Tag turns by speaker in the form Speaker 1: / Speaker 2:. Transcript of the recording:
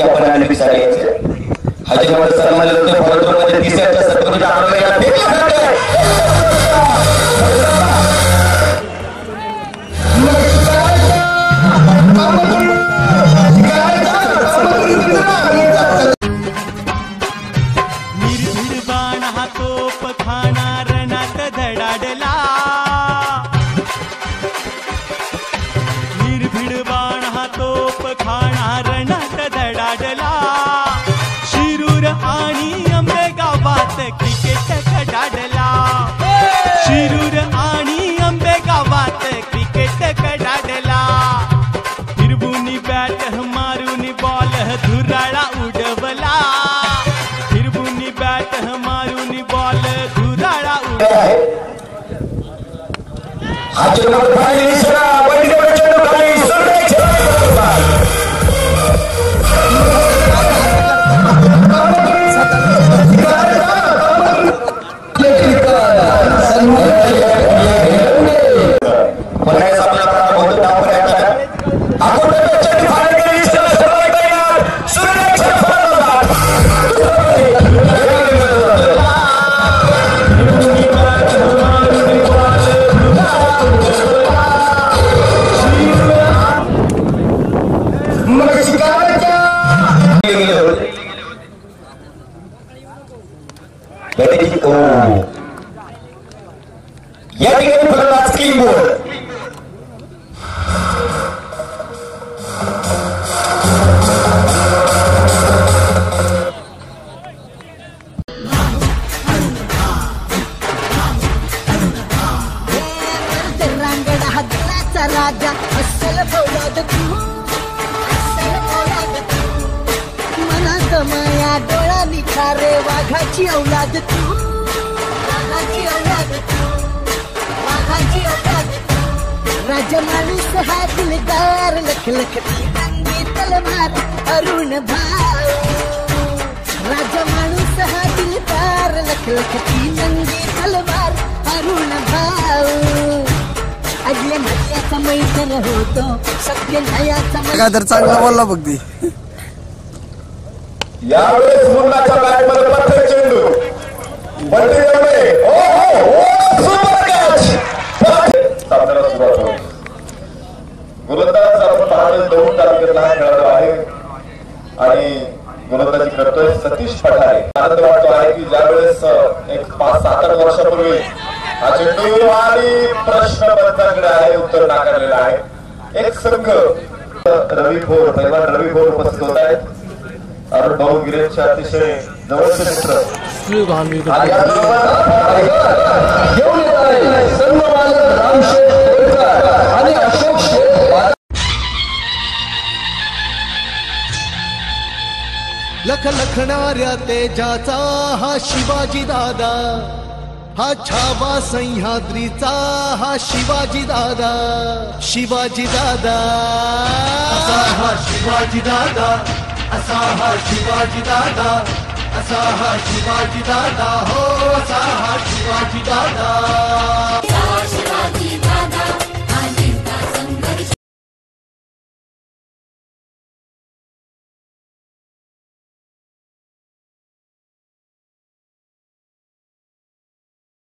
Speaker 1: आपण आले पिसाळे हजरत सलमान फॉलोमध्ये तिसऱ्या सत्तरच्या आक्रमणाला
Speaker 2: निर्भीड हा तोप खाना रणात धडाडला निर्भीड बाण हा तोप खाना रणात धडाडला शिरूर आणि आंबे गावात क्रिकेट कडाडला शिरूर आणि आंबे गावात क्रिकेट कडाडला फिरवून बॅट मारून बॉल धुराळा उडवला फिरवून बॅट मारून बॉल धुराळा उडवला या ठिकाणी फलंदाज क्लीन बोर्ड
Speaker 3: राजा अस्सल फौलाद तू मनात माया डोळा निखारे वाघाची औलाद तू वाघाची औलाद तू वाघाची औलाद राजा माणूस हा दिलदार लख लखती अंगी तलवार अरुण भाऊ राजा माणूस हा दिलदार लख लखती अंगी तलवार अरुण भाऊ अगले मध्याचा मैत्र होतो सत्य न्यायाचा
Speaker 4: काय तर चांगला बोलला बघ ती
Speaker 1: यावेळेस मुन्नाच्या बॅटमध्ये पत्ते चेंडू बंटी एवढे ओ सुपर कॅच सामन्याला सुरुवात होईल गोलंदाज आपण पाहतोय दोन तारखेला खेळाडू आहे आणि गोलंदाजी करतोय सतीश पठारे आनंद वाटतो आहे की ज्यावेळेस एक 5-7 वर्षापूर्वी हा चेंडू आणि प्रश्न पंचांकडे आहे उत्तर नाकारलेलं आहे एक संघ रवी भोर पैलवान रवी भोर उपस्थित होत आहेत अरुण भाऊ गिरेच्या अतिशय जवळचे मित्र आणि अशोक
Speaker 5: लख लखणाऱ्या तेजाचा हा शिवाजी दादा हा छावा सह्याद्रीचा हा शिवाजी दादा शिवाजी दादा असा हा शिवाजी दादा असा हा शिवाजी दादा असा हा शिवाजी दादा हो असा हा शिवाजी दादा